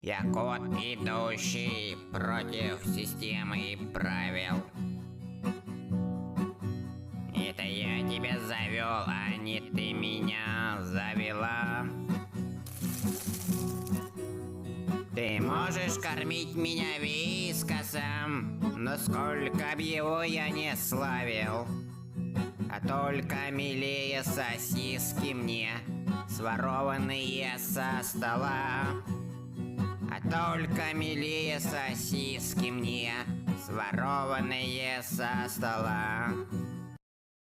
Я кот, идущий против системы и правил. Это я тебя завел, а не ты меня завела. Ты можешь кормить меня вискасом, но сколько б его я не славил. А только милее сосиски мне, сворованные со стола. А только милее сосиски мне, сворованные со стола.